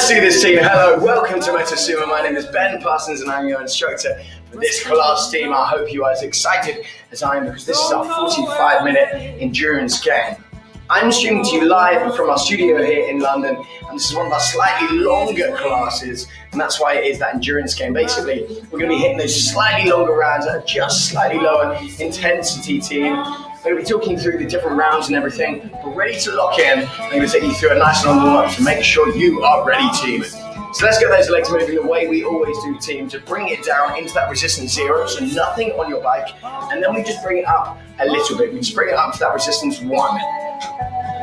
Let's do this, team. Hello, welcome to Motosumo. My name is Ben Parsons and I'm your instructor for this class, team. I hope you are as excited as I am because this is our 45-minute endurance game. I'm streaming to you live from our studio here in London, and this is one of our slightly longer classes, and that's why it is that endurance game. Basically, we're going to be hitting those slightly longer rounds at a just slightly lower intensity, team. We're going to be talking through the different rounds and everything. We're ready to lock in. I'm going to take you through a nice long warm-up to make sure you are ready, team. So let's get those legs moving the way we always do, team, to bring it down into that resistance 0, so nothing on your bike, and then we just bring it up a little bit. We just bring it up to that resistance 1.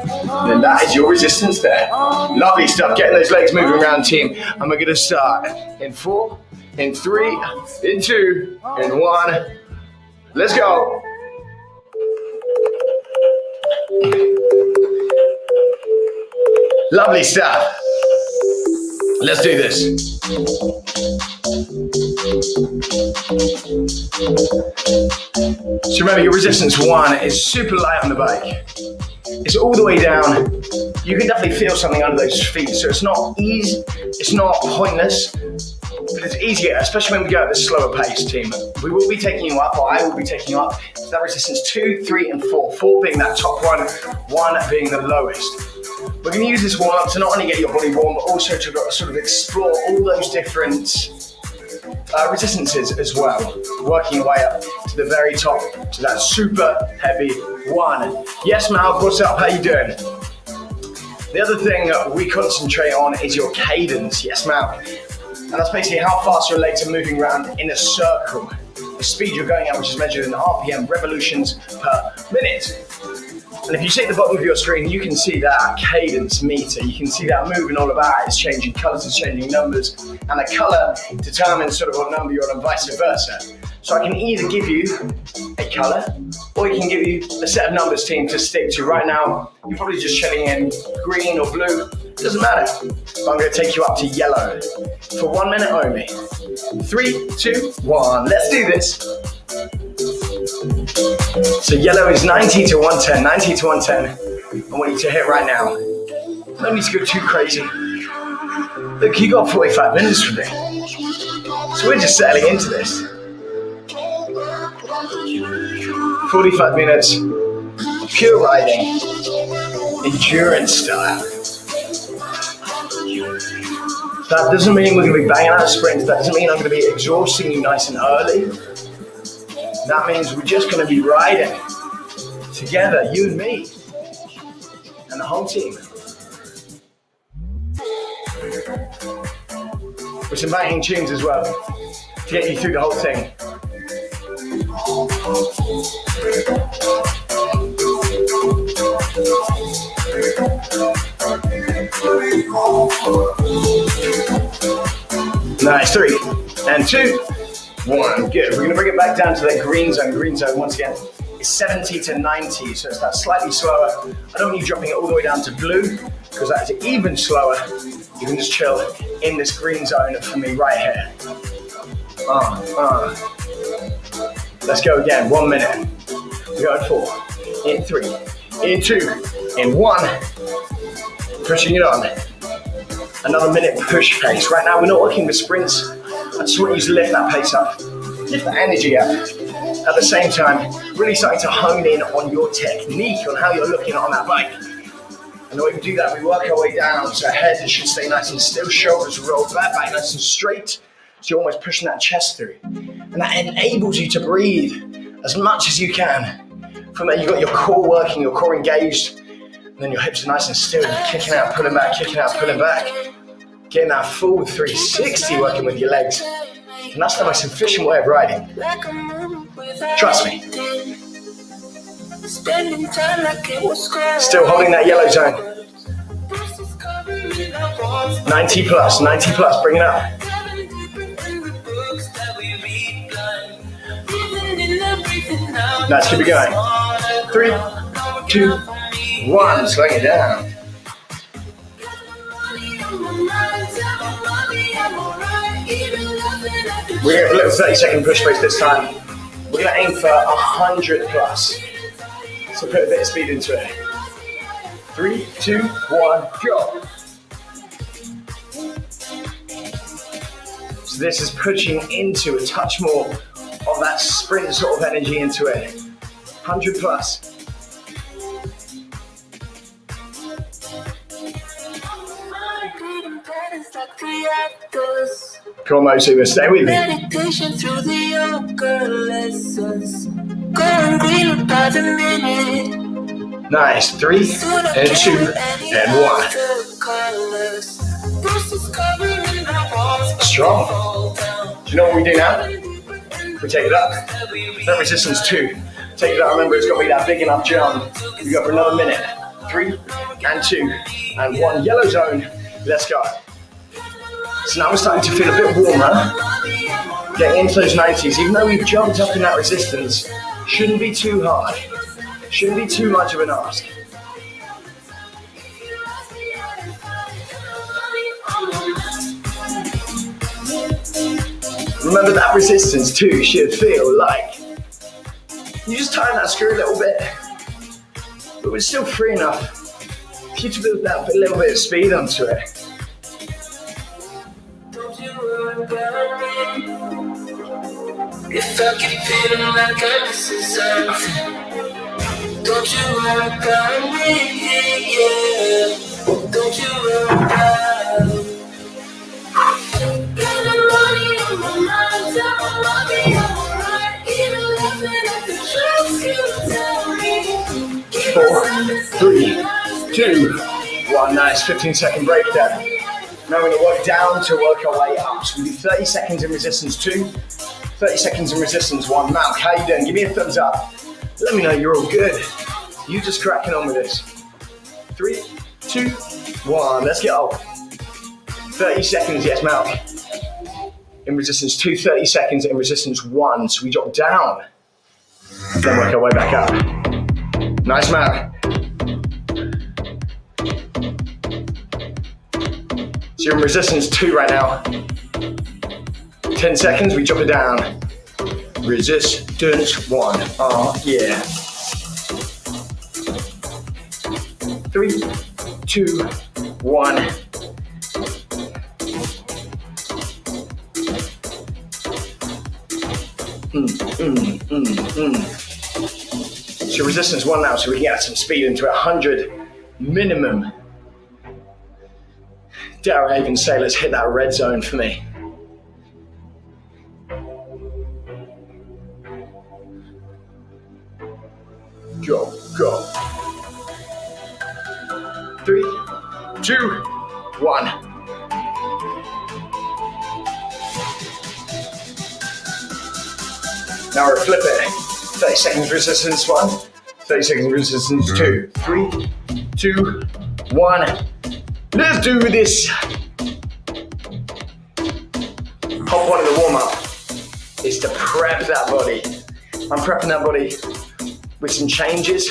And then that is your resistance there. Lovely stuff, getting those legs moving around, team. And we're going to start in 4, in 3, in 2, in 1. Let's go. Lovely stuff. Let's do this. So remember, your resistance 1 is super light on the bike. It's all the way down. You can definitely feel something under those feet, so it's not easy, it's not pointless, but it's easier, especially when we go at this slower pace, team. We will be taking you up, or I will be taking you up to that resistance 2, 3, and 4. 4 being that top one, 1 being the lowest. We're going to use this warm-up to not only get your body warm, but also to sort of explore all those different resistances as well, working your way up to the very top, to that super heavy 1. Yes, Mal, what's up? How you doing? The other thing we concentrate on is your cadence. Yes, Mal. And that's basically how fast your legs are moving around in a circle. The speed you're going at, which is measured in RPM, revolutions per minute. And if you see at the bottom of your screen, you can see that cadence meter. You can see that moving all about. It's changing colors, it's changing numbers, and the color determines sort of what number you're on and vice versa. So I can either give you a color, or you can give you a set of numbers, team, to stick to. Right now, you're probably just chilling in green or blue. It doesn't matter. But I'm going to take you up to yellow for 1 minute only. 3, 2, 1. Let's do this. So yellow is 90 to 110, 90 to 110. I want you to hit right now. No need to go too crazy. Look, you got 45 minutes from me. So we're just settling into this. 45 minutes, pure riding, endurance style. That doesn't mean we're going to be banging out sprints. That doesn't mean I'm going to be exhausting you nice and early. That means we're just going to be riding together, you and me, and the whole team. With some banging tunes as well, to get you through the whole thing. Nice, 3, and 2, 1, good. We're going to bring it back down to that green zone. Green zone, once again, is 70 to 90, so it's that slightly slower. I don't want you dropping it all the way down to blue, because that is even slower. You can just chill in this green zone for me right here. Let's go again, 1 minute. We go in 4, in 3, in 2, in 1. Pushing it on. Another minute push pace. Right now, we're not working with sprints. I just want you to lift that pace up, lift that energy up. At the same time, really starting to hone in on your technique, on how you're looking on that bike. And the way we do that, we work our way down. So head should stay nice and still, shoulders roll back nice and straight. So you're almost pushing that chest through. And that enables you to breathe as much as you can. From there, you've got your core working, your core engaged. And then your hips are nice and still. You're kicking out, pulling back, kicking out, pulling back. Getting that full 360 working with your legs. And that's the most efficient way of riding. Trust me. Still holding that yellow zone. 90 plus, bring it up. Nice, keep it going. 3, 2, 1, slowing it down. We're going to do a little 30-second push pace this time. We're going to aim for 100 plus. So put a bit of speed into it. 3, 2, 1, go. So this is pushing into a touch more of that sprint sort of energy into it. 100 plus. Come on, Motosumo, stay with me. Meditation through the yoga lessons. Going green by the minute. Nice. 3 and 2 and 1. Strong. Do you know what we do now? We take it up. That resistance 2. Take it up. Remember, it's got to be that big enough jump. We go for another minute. 3 and 2 and 1. Yellow zone. Let's go. So now we're starting to feel a bit warmer. Getting into those 90s. Even though we've jumped up in that resistance, shouldn't be too hard. Shouldn't be too much of an ask. Remember that resistance too should feel like you just tighten that screw a little bit, but we're still free enough for you to build that little bit of speed onto it. Don't you worry about me. If I keep feeling like I'm missing something, don't you worry about me, yeah. Don't you worry about me. Got the money on my mind, tell me I'll be alright. Even laughing at the truth you tell me. 4, 3, 2, 1. Nice 15-second break there. Now we're going to work down to work our way up. So we do 30 seconds in resistance 2, 30 seconds in resistance 1. Malk, how you doing? Give me a thumbs up. Let me know you're all good. You just cracking on with this. 3, 2, 1. Let's get up. 30 seconds, yes, Malk. In resistance 2, 30 seconds in resistance 1. So we drop down. Then work our way back up. Nice, Malk. So you're in resistance 2 right now. 10 seconds, we drop it down. Resistance 1. Oh, yeah. 3, 2, 1. So resistance 1 now, so we can add some speed into 100 minimum. Dare I even say, let's hit that red zone for me. Go, go. 3, 2, 1. Now we're flip it. 30 seconds resistance 1, 30 seconds resistance 2. 3, 2, 1. Let's do this. Hop 1 in the warm up is to prep that body. I'm prepping that body with some changes,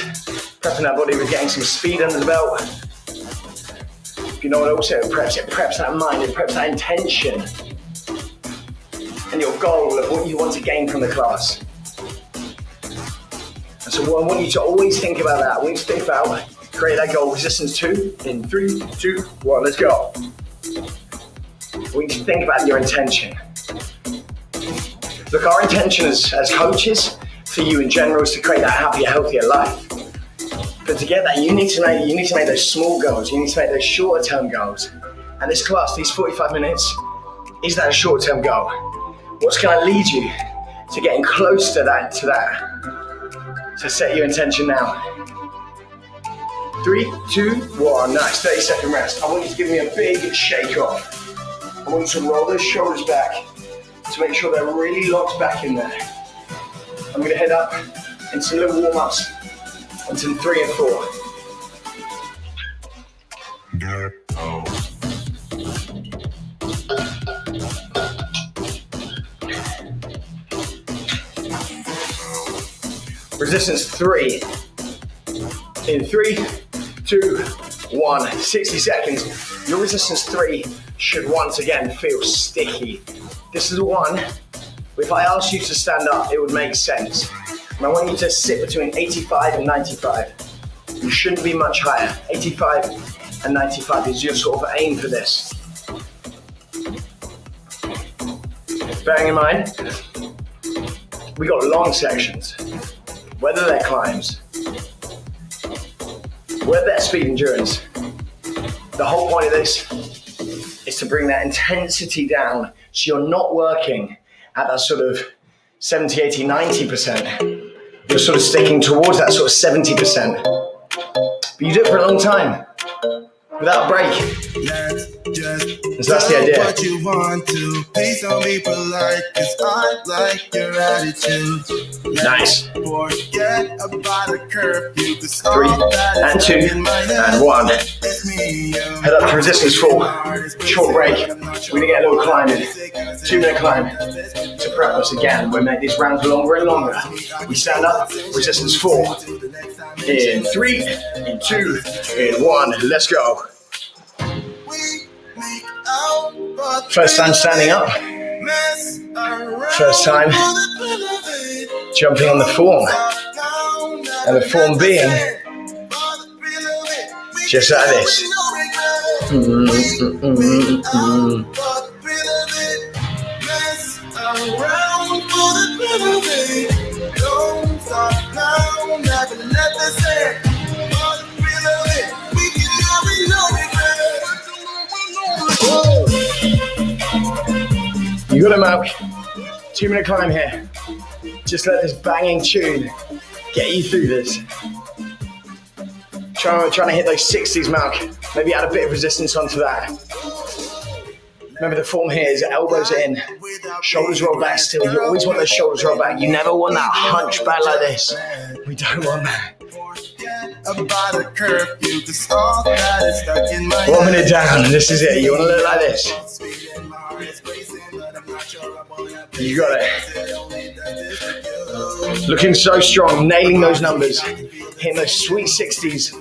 prepping that body with getting some speed under the belt. You know what also it preps? It preps that mind, it preps that intention and your goal of what you want to gain from the class. And so I want you to always think about that. I want you to think about create that goal, resistance 2 in 3, 2, 1, let's go. I want you to think about your intention. Look, our intention as coaches, for you in general, is to create that happier, healthier life. But to get that, you need to make those small goals. You need to make those shorter term goals. And this class, these 45 minutes, is that a short term goal? What's going to lead you to getting close to that? So set your intention now. 3, 2, 1, nice, 30-second rest. I want you to give me a big shake off. I want you to roll those shoulders back to make sure they're really locked back in there. I'm going to head up into little warm-ups until 3 and 4. Resistance 3. In 3, 2, 1. 60 seconds. Your resistance 3 should once again feel sticky. This is one, if I asked you to stand up, it would make sense. And I want you to sit between 85 and 95. You shouldn't be much higher. 85 and 95 is your sort of aim for this. Bearing in mind, we got long sections, whether they're climbs, whether they're speed endurance. The whole point of this is to bring that intensity down so you're not working at that sort of 70, 80, 90%. You're sort of sticking towards that sort of 70%. But you do it for a long time, without a break. So that's the idea. What you want to. Please don't be polite, 'cause I like your attitude. Nice. 3 and 2 and 1. Head up to resistance 4. Short break. We're gonna get a little climbing. 2-minute climb. To prep us again, we make these rounds longer and longer. We stand up, resistance 4. In 3, in 2, in 1. Let's go. First time standing up. First time jumping on the form. And the form being just like this. You got it, Malk. 2-minute climb here. Just let this banging tune get you through this. Trying to hit those 60s, Malk. Maybe add a bit of resistance onto that. Remember the form here is elbows in, shoulders roll back still. You always want those shoulders roll back. You never want that hunch back like this. We don't want that. 1 minute down, this is it. You want to look like this. You got it. Looking so strong, nailing those numbers, hitting those sweet 60s.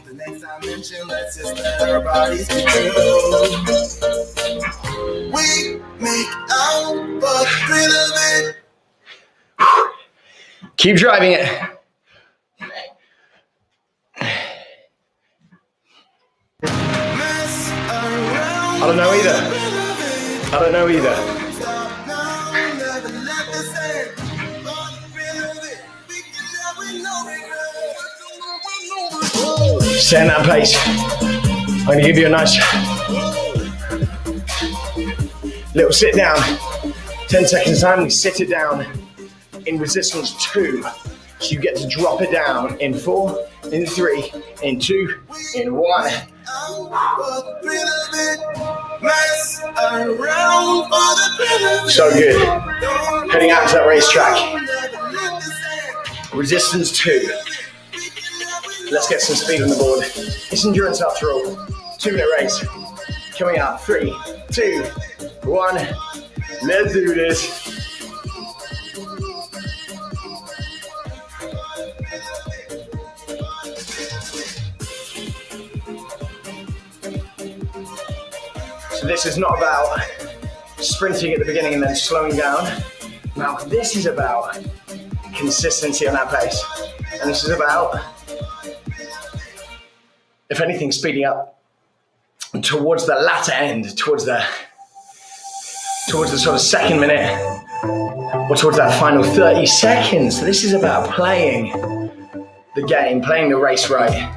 Keep driving it. I don't know either. Stay in that pace. I'm going to give you a nice little sit down. 10 seconds time, we sit it down in resistance 2. So you get to drop it down in 4, in 3, in 2, in 1. So good. Heading out to that racetrack. Resistance 2. Let's get some speed on the board. It's endurance after all. 2-minute race. Coming up. 3, 2, 1. Let's do this. So this is not about sprinting at the beginning and then slowing down. Now this is about consistency on that pace. And this is about, if anything, speeding up towards the latter end, towards the sort of second minute, or towards that final 30 seconds. So this is about playing the game, playing the race right.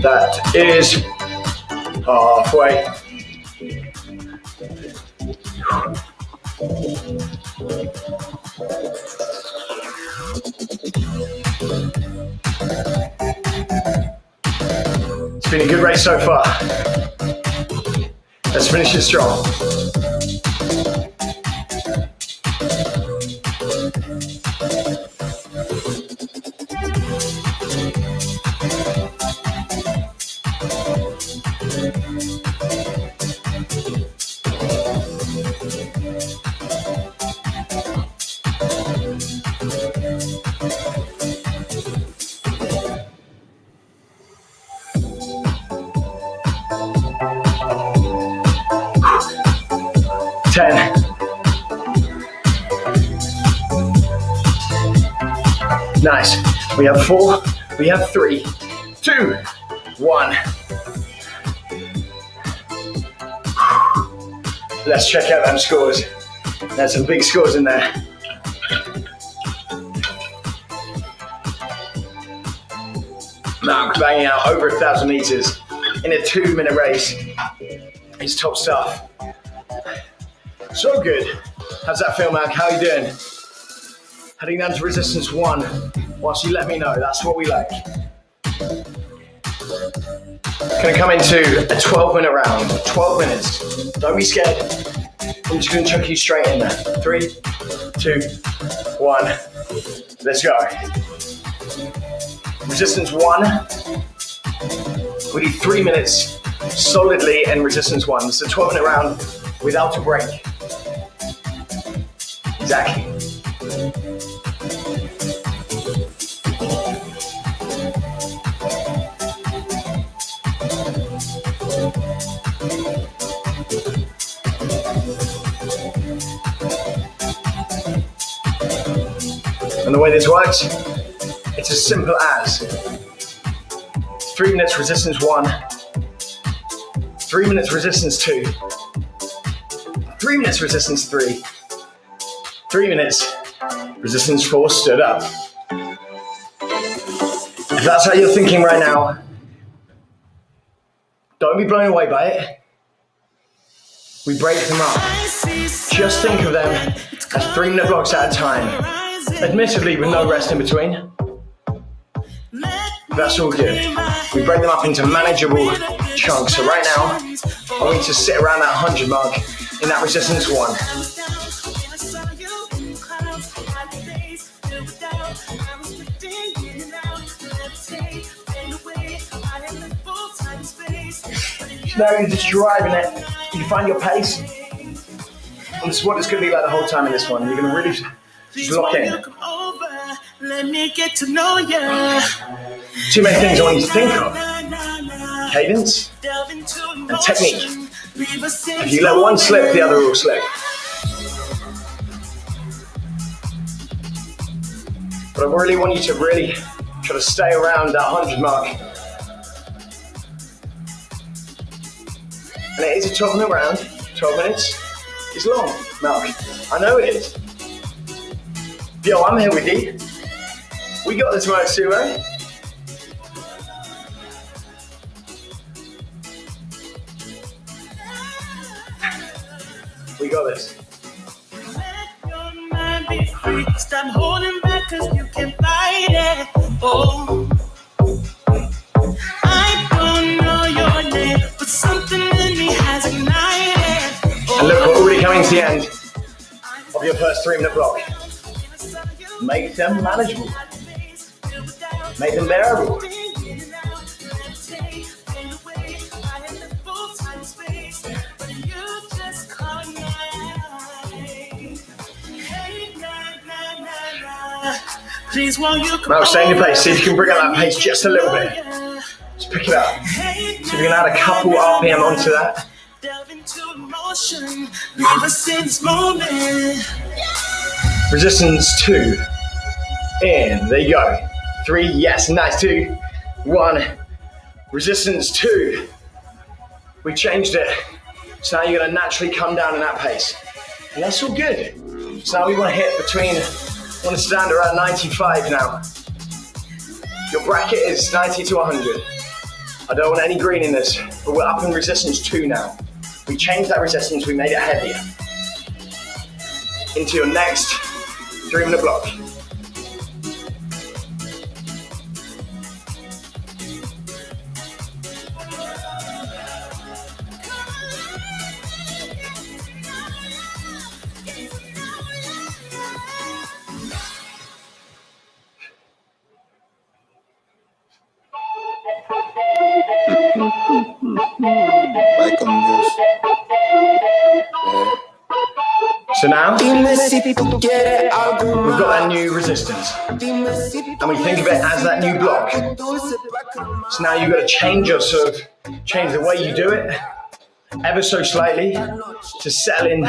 That is halfway. It's been a good race so far. Let's finish it strong. We have 4, we have 3, 2, 1. Let's check out them scores. There's some big scores in there. Mark banging out over 1,000 meters in a 2-minute race. It's top stuff. So good. How's that feel, Mark? How are you doing? Heading down to resistance 1. Whilst you let me know, that's what we like. Gonna come into a 12-minute round. 12 minutes. Don't be scared. I'm just gonna chuck you straight in there. 3, 2, 1. Let's go. Resistance 1. We do 3 minutes solidly in resistance 1. It's a 12-minute round without a break. Exactly. And the way this works, it's as simple as 3 minutes resistance 1, 3 minutes resistance 2, 3 minutes resistance 3, 3 minutes resistance 4, stood up. If that's how you're thinking right now, don't be blown away by it. We break them up. Just think of them as 3-minute blocks at a time. Admittedly, with no rest in between. That's all good. We break them up into manageable chunks. So right now, I want you to sit around that 100 mark in that resistance 1. Now you're just driving it. You find your pace. And this is what it's going to be like the whole time in this one. You're going to really just lock in. Let me get to know you. Too many things I want you to think of. Cadence and technique. If you let one slip, the other will slip. But I really want you to really try to stay around that 100 mark. And it is a 12-minute round. 12 minutes is long, Mark. I know it is. Yo, I'm here with you. We got this, Motosumo. We got this. Let your mind be free. Stop holding back, cause you can fight it. Oh, I don't know your name, but something in me has ignited. Oh, and look, we're already coming to the end of your first 3-minute block. Make them manageable. Make them bearable. Please won't you come Now stay in your over? pace. See if you can bring up that pace just a little bit. Just pick it up. See if you can add a couple RPM onto that. Delve into emotion. Leave us in this moment. Resistance 2. In. There you go. 3. Yes. Nice. 2. 1. Resistance 2. We changed it. So now you're going to naturally come down in that pace. And that's all good. So now we want to hit between, want to stand around 95 now. Your bracket is 90 to 100. I don't want any green in this, but we're up in resistance 2 now. We changed that resistance, we made it heavier. Into your next 3-minute block. So now, we've got that new resistance, and we think of it as that new block. So now you've got to change the way you do it, ever so slightly, to settle in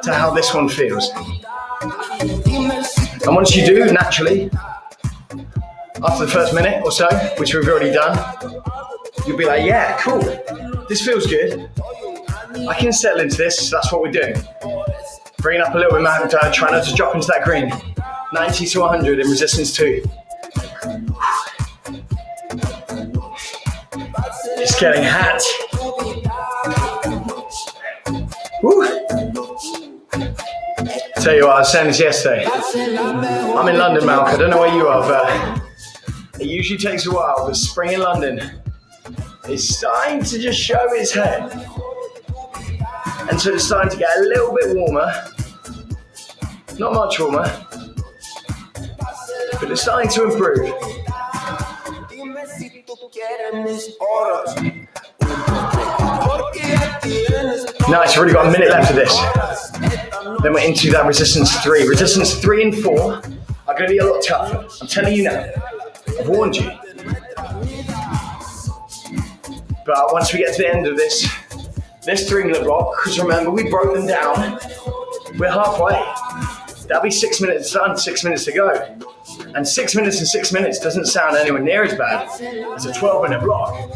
to how this one feels. And once you do, naturally, After the first minute or so, which we've already done, you'll be like, yeah, cool, this feels good. I can settle into this, that's what we're doing. Bring it up a little bit, man. Try not to drop into that green. 90 to 100 in resistance 2. It's getting hot. Woo. Tell you what, I was saying this yesterday. I'm in London, Malk. I don't know where you are, but it usually takes a while. But spring in London is starting to just show its head. And so it's starting to get a little bit warmer. Not much warmer. But it's starting to improve. Nice, we've already got a minute left of this. Then we're into that resistance 3. Resistance 3 and 4 are going to be a lot tougher. I'm telling you now. I've warned you. But once we get to the end of this 3-minute block, because remember, we broke them down. We're halfway. That'll be 6 minutes done, 6 minutes to go. And 6 minutes and 6 minutes doesn't sound anywhere near as bad as a 12-minute block.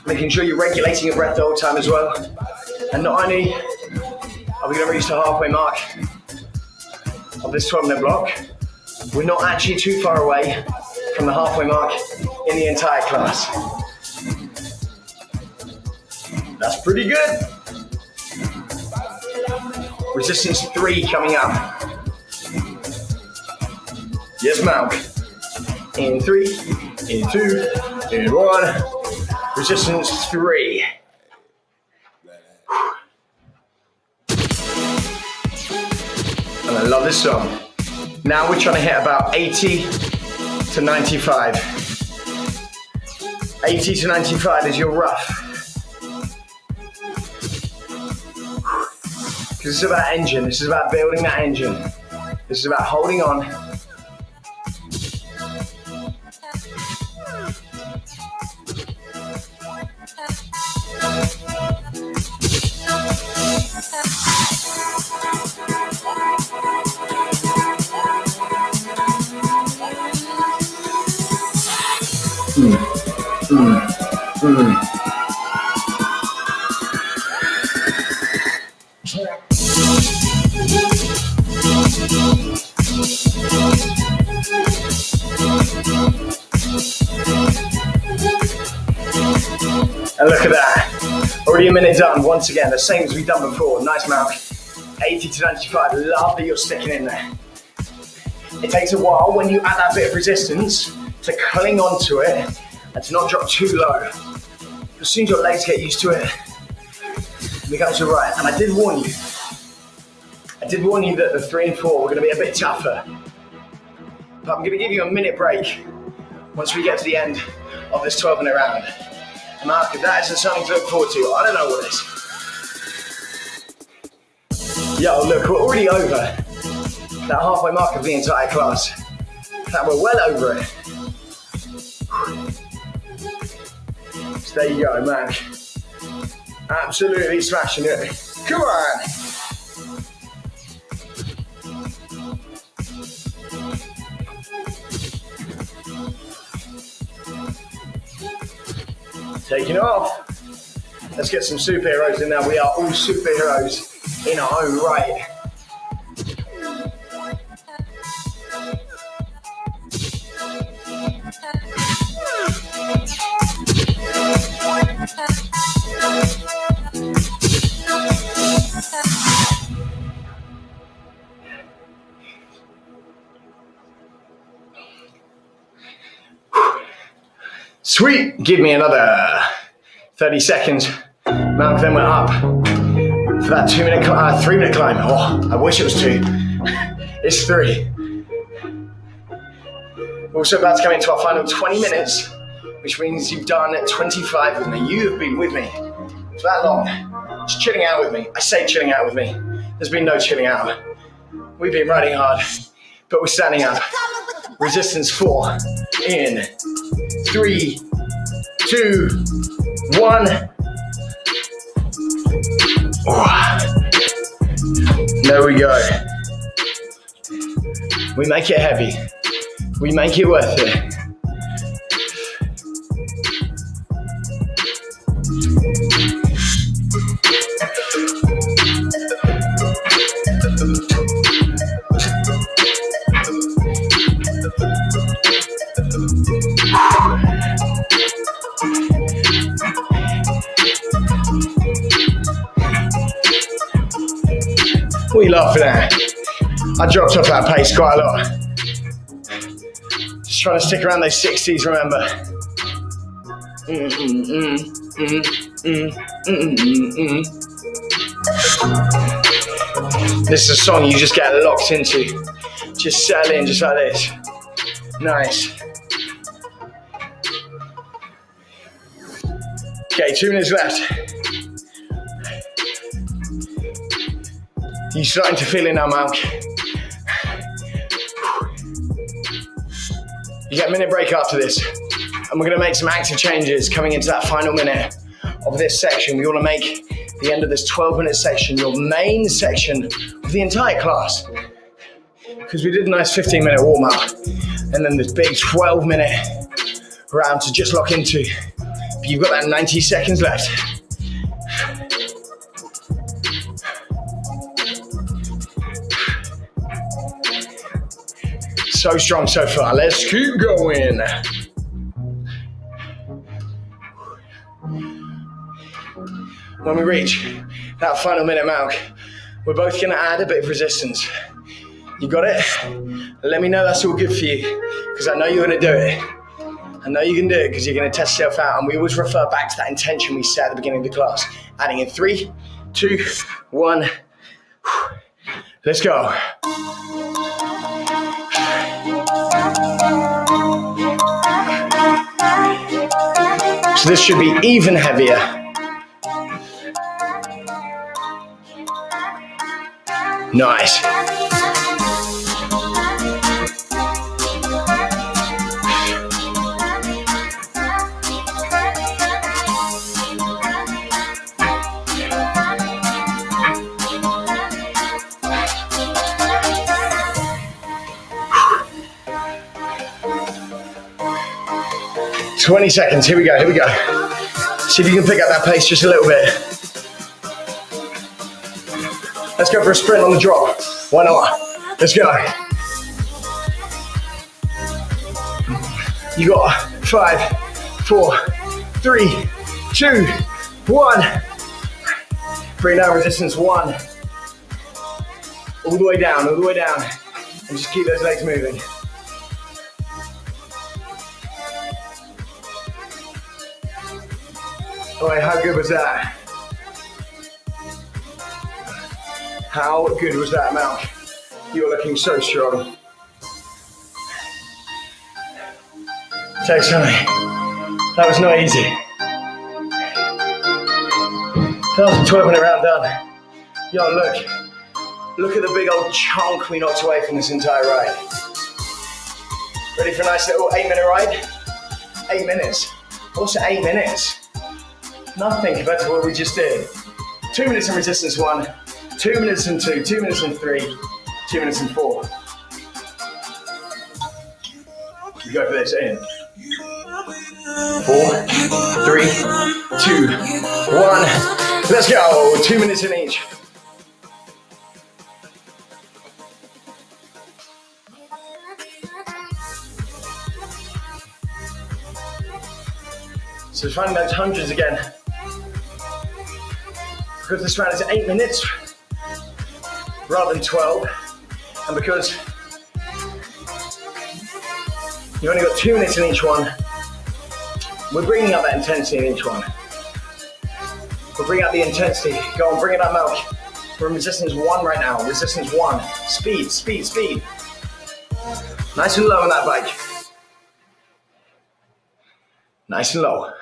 Making sure you're regulating your breath the whole time as well. And not only are we going to reach the halfway mark of this 12-minute block, we're not actually too far away from the halfway mark in the entire class. That's pretty good. Resistance 3 coming up. Yes, Malk. In 3, in 2, in 1. Resistance 3. And I love this song. Now we're trying to hit about 80 to 95. 80 to 95 is your rough. Because it's about engine. This is about building that engine. This is about holding on. And look at that. Already a minute done. Once again, the same as we've done before. Nice, Malk. 80 to 95. Love that you're sticking in there. It takes a while when you add that bit of resistance to cling onto it and to not drop too low. As soon as your legs get used to it, it becomes all right. And I did warn you. I did warn you that the 3 and 4 were going to be a bit tougher. But I'm going to give you a minute break once we get to the end of this 12-minute round. And Mark, if that isn't something to look forward to, I don't know what is. Yo, look, we're already over that halfway mark of the entire class. In fact, we're well over it. So there you go, man. Absolutely smashing it. Come on. Taking off. Let's get some superheroes in there. We are all superheroes in our own right. Sweet, give me another 30 seconds. Malk, then we're up for that 3-minute climb. Oh, I wish it was 2. It's 3. We're also about to come into our final 20 minutes, which means you've done 25 with me. You have been with me for that long, just chilling out with me. I say chilling out with me. There's been no chilling out. We've been riding hard, but we're standing up. Resistance 4 in 3, 2, 1. Oh. There we go. We make it heavy. We make it worth it. What are you laughing at? I dropped off that pace quite a lot. Just trying to stick around those 60s, remember. This is a song you just get locked into. Just settle in, just like this. Nice. Okay, 2 minutes left. You starting to feel it now, Malk? You get a minute break after this, and we're going to make some active changes coming into that final minute of this section. We want to make the end of this 12-minute section your main section of the entire class, because we did a nice 15-minute warm-up, and then this big 12-minute round to just lock into. But you've got that 90 seconds left. So strong so far. Let's keep going. When we reach that final minute mark, we're both going to add a bit of resistance. You got it? Let me know that's all good for you, because I know you're going to do it. I know you can do it because you're going to test yourself out, and we always refer back to that intention we set at the beginning of the class. Adding in 3, 2, 1. Let's go. So this should be even heavier. Nice. "20 seconds, here we go. See if you can pick up that pace just a little bit. Let's go for a sprint on the drop. Why not? Let's go. You got 5, 4, 3, 2, 1. Bring down resistance 1. All the way down. And just keep those legs moving. All right, how good was that? How good was that, Malk? You're looking so strong. Tell you something, that was not easy. That was a 12-minute round done. Yo, look at the big old chunk we knocked away from this entire ride. Ready for a nice little 8-minute ride? 8 minutes. What's 8 minutes? Nothing compared to what we just did. 2 minutes in resistance 1, 2 minutes in 2, 2 minutes in 3, 2 minutes in 4. You go for this in. 4, 3, 2, 1. Let's go. 2 minutes in each. So finding those hundreds again. Because this round is 8 minutes rather than 12, and because you only got 2 minutes in each one, we're bringing up that intensity in each one. We'll bring up the intensity. Go on, bring it up, Malk. We're in resistance 1 right now. Resistance 1. Speed, speed, speed. Nice and low on that bike. Nice and low.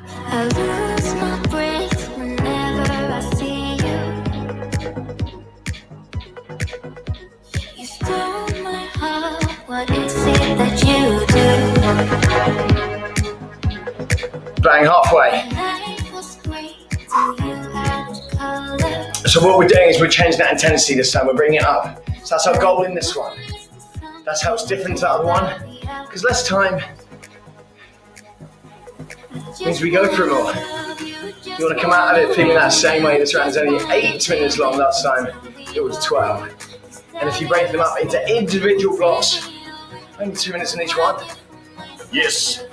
I lose my breath whenever I see you. You stole my heart, what is it that you do? Bang, halfway. Life was great till you had color. So what we're doing is we're changing that intensity this time. We're bringing it up. It's That's our goal in this one. That's how it's different to the other one. Because less time means we go through more. You want to come out of it feeling that same way. This round is only 8 minutes long. Last time it was 12. And if you break them up into individual blocks, only 2 minutes in each one. Yes.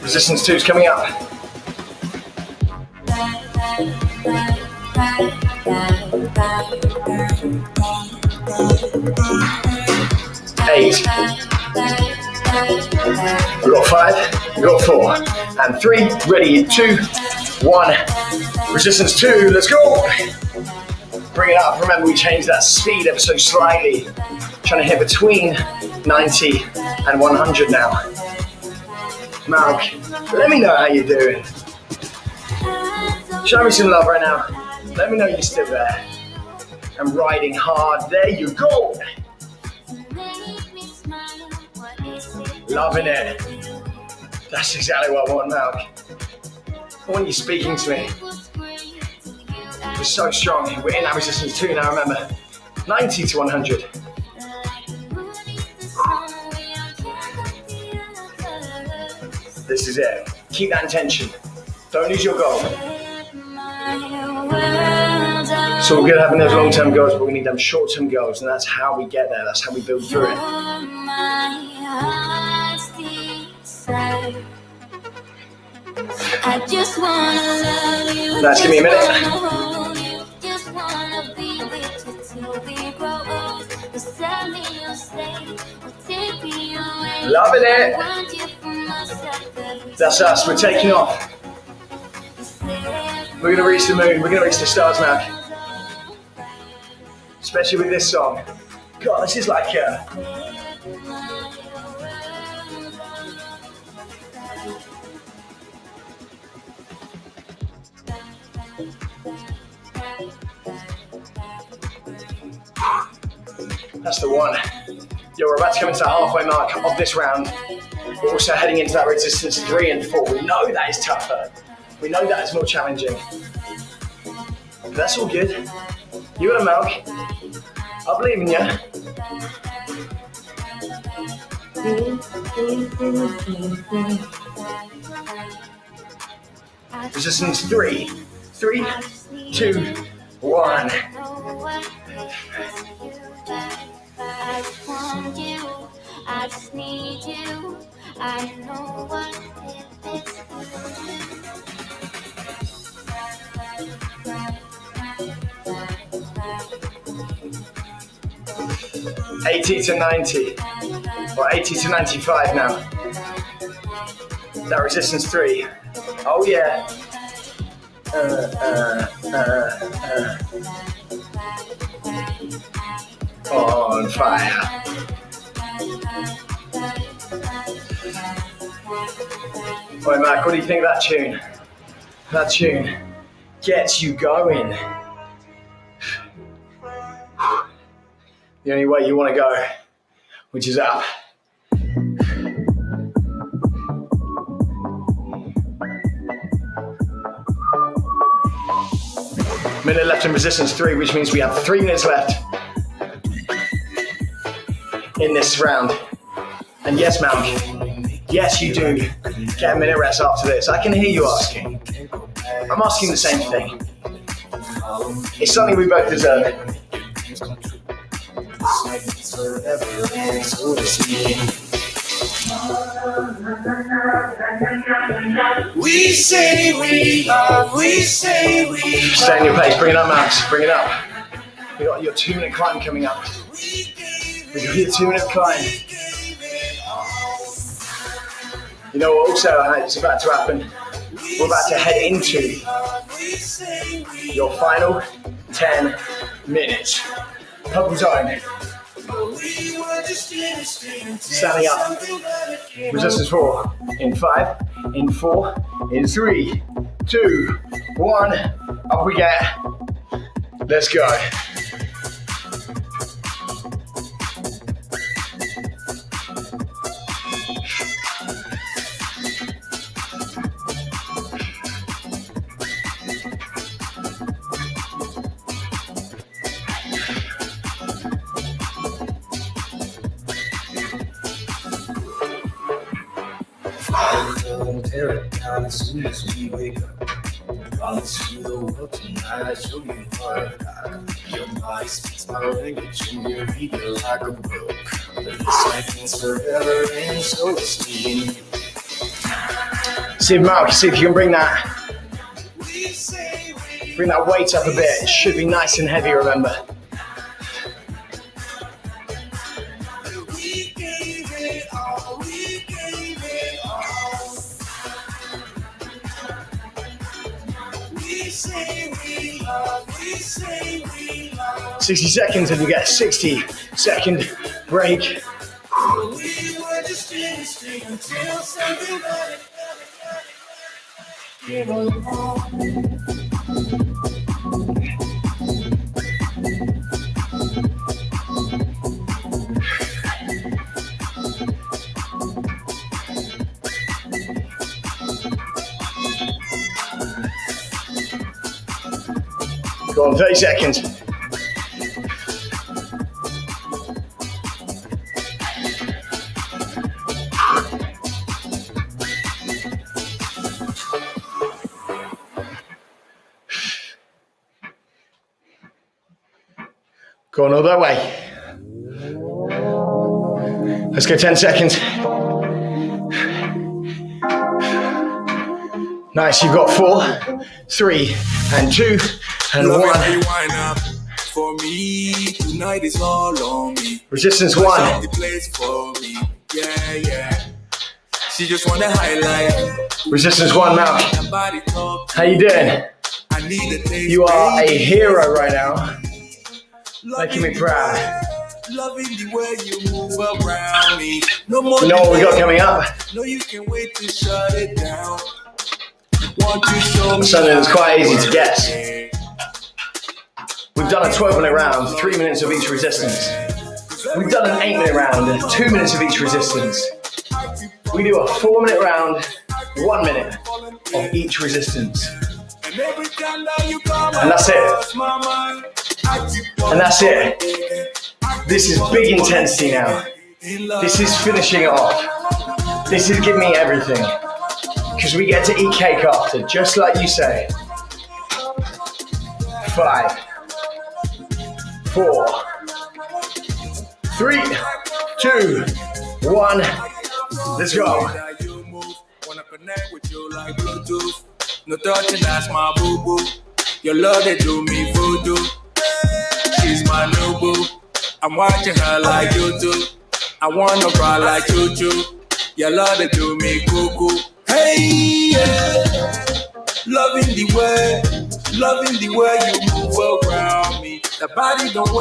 Resistance 2 is coming up. 8. We got 5. We got 4. And 3. Ready. 2, 1. Resistance 2. Let's go. Bring it up. Remember, we changed that speed ever so slightly. Trying to hit between 90 and 100 now. Malk, let me know how you're doing. Show me some love right now. Let me know you're still there. I'm riding hard. There you go. Loving it. That's exactly what I want, Malk. I want you speaking to me. You're so strong. We're in that resistance 2 now, remember. 90 to 100. This is it. Keep that intention. Don't lose your goal. So we're good having those long-term goals, but we need them short-term goals, and that's how we get there. That's how we build through it. Let's give me a minute. Loving it. That's us. We're taking off. We're going to reach the moon. We're going to reach the stars now. Especially with this song. God, this is like a... That's the one. Yo, we're about to come into the halfway mark of this round. We're also heading into that resistance 3 and 4. We know that is tougher. We know that is more challenging. But that's all good. You got a milk. I believe in you. Resistance 3, 2, 1. I just want you, I just need you, I know what it is. 80 to 90, or 80 to 95 now. That resistance 3. Oh yeah. On fire. Right, Mac, what do you think of that tune? That tune gets you going. The only way you want to go, which is up. Minute left in resistance 3, which means we have 3 minutes left in this round. And yes, Malk, yes, you do get a minute rest after this. I can hear you asking. I'm asking the same thing. It's something we both deserve. We say we love, we say we love. Stay in your pace, bring it up, Max, bring it up. You got your 2-minute climb coming up. We got your 2-minute climb. You know what also is about to happen? We're about to head into your final 10 minutes. Purple zone. Standing up. Resistance 4. In 5. In 4. In 3. 2. 1. Up we get. Let's go. Tear it down as soon as we wake up. Promise you the world tonight, show you what I've got. Your body speaks my language and you read it like a book. But this life means forever and so it's me and you. See if you can bring that weight up a bit. It should be nice and heavy, remember. We gave it all. We say we love, 60 seconds and you get a 60-second break. We were just chasing until something better. Give up. Go on, 30 seconds. Go on all that way. Let's go 10 seconds. Nice, you've got 4, 3, and 2, and 1. For me, tonight is all on me. Resistance 1. The place for me. Yeah. She just wanna highlight. Resistance 1, Malk. How you doing? I need a taste. You are a hero right now. Making me proud. Loving the way you move around me. No more. You know what we got coming up? No, you can wait to shut it down. Want to show me Something that's quite easy to guess. We've done a 12-minute round, 3 minutes of each resistance. We've done an 8-minute round, 2 minutes of each resistance. We do a 4-minute round, 1 minute of each resistance. And that's it. And that's it. This is big intensity now. This is finishing it off. This is giving me everything. Because we get to eat cake after, just like you say. 5, 4, 3, 2, 1. Let's go. No touching, that's my boo-boo. Your love, they do me voodoo. She's my new boo. I'm watching her like YouTube. I wanna cry like choo-choo. Your love, they do me cuckoo. Hey, yeah. Loving the way you move around me. The body don't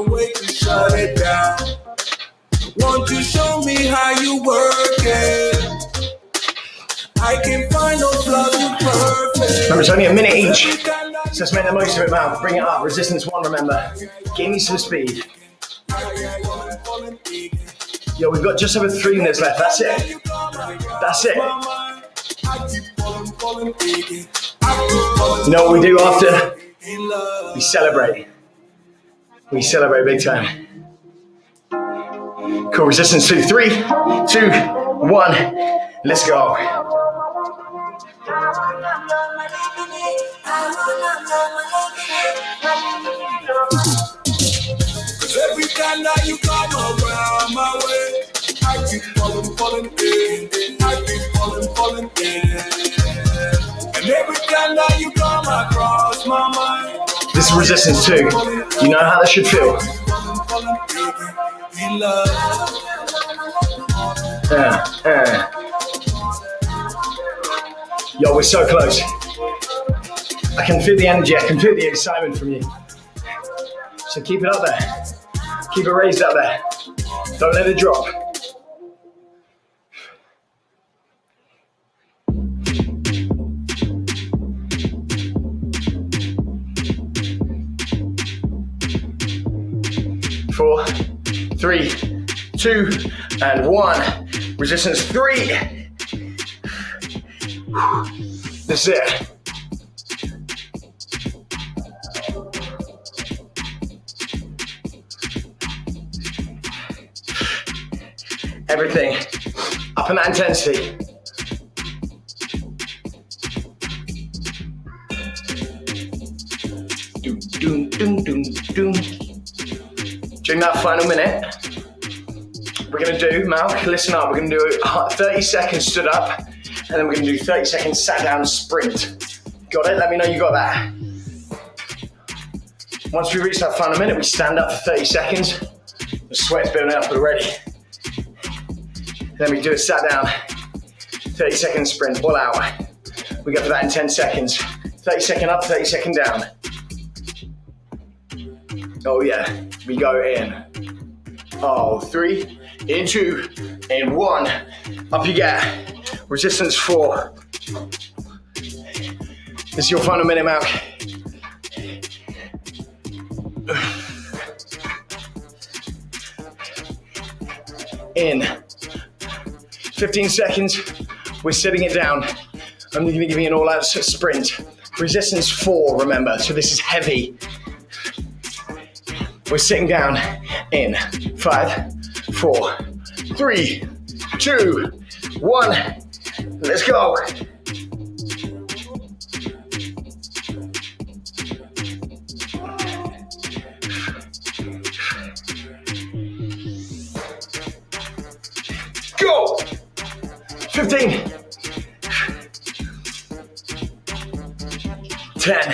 wait to shut it down. Won't you show me how you work it? I can find no flaws in perfect. Remember, it's only a minute each. So let's make the most of it, man. Bring it up. Resistance 1, remember. Give me some speed. Yo, we've got just over 3 minutes left. That's it. That's it. You know what we do after? We celebrate. We celebrate big time. Cool. Resistance 2, 3, 2, 1. Let's go. Cause every time that you come around my way, I keep falling in. I keep falling in. And every time that you come across my mind, this is resistance 2. You know how that should feel. In love. Yo, we're so close. I can feel the energy. I can feel the excitement from you. So keep it up there. Keep it raised up there. Don't let it drop. Four, 3, 2, and 1. Resistance 3. That's it. Everything. I Up in that intensity. Doom, doom, doom, doom, doom. During that final minute, we're gonna do, Malk, listen up, we're gonna do 30 seconds stood up, and then we're gonna do 30 seconds sat down sprint. Got it? Let me know you got that. Once we reach that final minute, we stand up for 30 seconds. The sweat's building up already. Then we do a sat down, 30 second sprint, all out. We go for that in 10 seconds. 30 second up, 30 second down. Oh yeah, we go in. Oh, 3, in 2, in 1. Up you get. Resistance 4. This is your final minute, Malk. In 15 seconds, we're sitting it down. I'm gonna give you an all-out sprint. Resistance 4, remember, so this is heavy. We're sitting down in 5, 4, 3, 2, 1. Let's go. Go! 15. 10.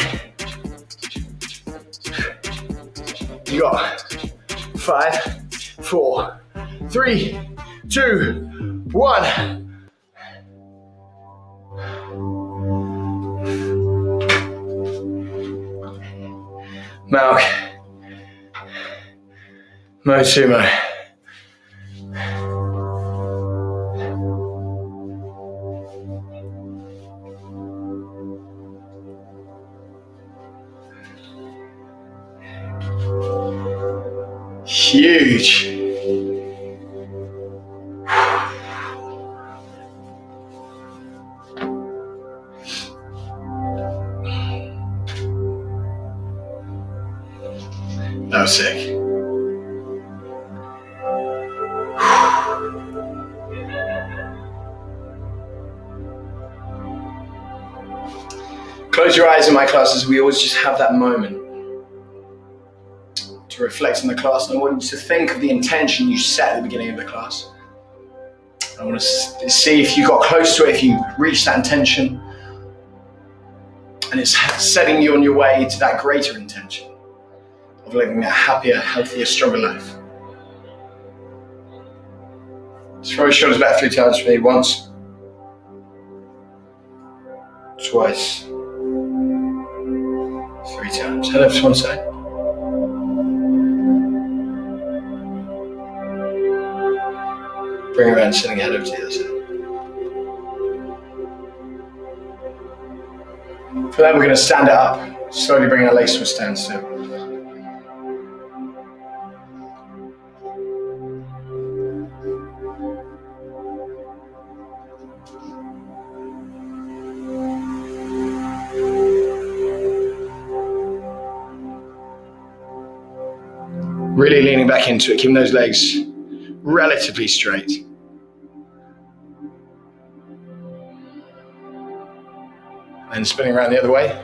You got 5, 4, 3, 2, 1. Malk. Motosumo. Huge. That was sick. Close your eyes in my classes. We always just have that moment to reflect on the class, and I want you to think of the intention you set at the beginning of the class. I want to see if you got close to it, if you reached that intention, and it's setting you on your way to that greater intention of living a happier, healthier, stronger life. Just throw your shoulders back 3 times for me. Once, twice, 3 times. Head over to one side. Bring around, sitting head over to the other side. For that, we're going to stand it up, slowly bring our legs to a standstill. Really leaning back into it, keeping those legs relatively straight. And spinning around the other way.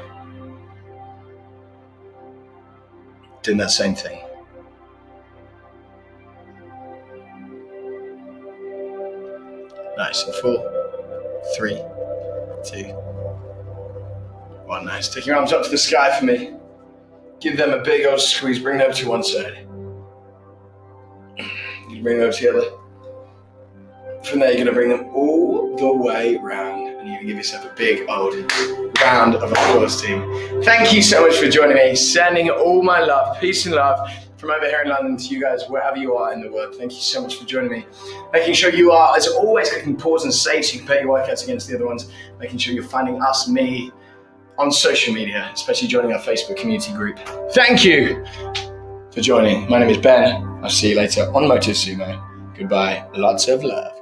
Doing that same thing. Nice, and 4, 3, 2, 1. Nice. Take your arms up to the sky for me. Give them a big old squeeze. Bring them over to one side. You bring them over to the other. From there, you're going to bring them all the way round, and you're going to give yourself a big old round of applause, team. Thank you so much for joining me. Sending all my love, peace and love from over here in London to you guys, wherever you are in the world. Thank you so much for joining me. Making sure you are, as always, clicking pause and save so you can pair your workouts against the other ones. Making sure you're finding us, me, on social media, especially joining our Facebook community group. Thank you for joining. My name is Ben. I'll see you later on Motosumo. Goodbye. Lots of love.